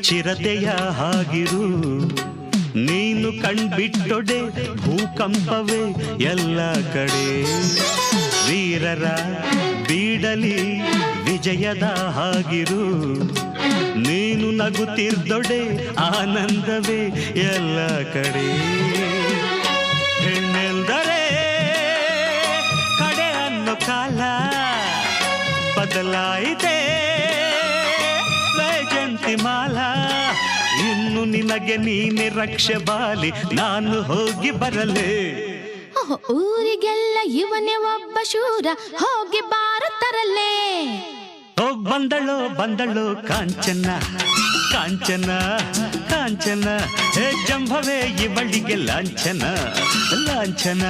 ಚಿರತೆಯ ಹಾಗಿರು, ನೀನು ಕಣ್ಬಿಟ್ಟೊಡೆ ಭೂಕಂಪವೇ ಎಲ್ಲ ಕಡೆ. ವೀರರ ಬೀಡಲಿ ವಿಜಯದ ಹಾಗಿರು, ನೀನು ನಗುತ್ತಿರ್ದೊಡೆ ಆನಂದವೇ ಎಲ್ಲ ಕಡೆ. ಹೆಣ್ಣೆಂದರೆ ಕಡೆ ಅನ್ನೋ ಕಾಲ ಬದಲಾಯಿತೆ ವೈಜಂತಿಮಾಲ. ಇನ್ನು ನಿನಗೆ ನೀನೆ ರಕ್ಷೆ ಬಾಲಿ, ನಾನು ಹೋಗಿ ಬರಲೇ. ಊರಿಗೆಲ್ಲ ಇವನೇ ಒಬ್ಬ ಶೂರ, ಹೋಗಿ ಬಾರತರಲ್ಲೇ. ಬಂದಳೋ ಬಂದಳೋ ಕಾಂಚನ ಕಾಂಚನ ಕಾಂಚನ, ಹೇ ಜಂಭವೇ ಇವಳಿಗೆ ಲಾಂಛನ ಲಾಂಛನ.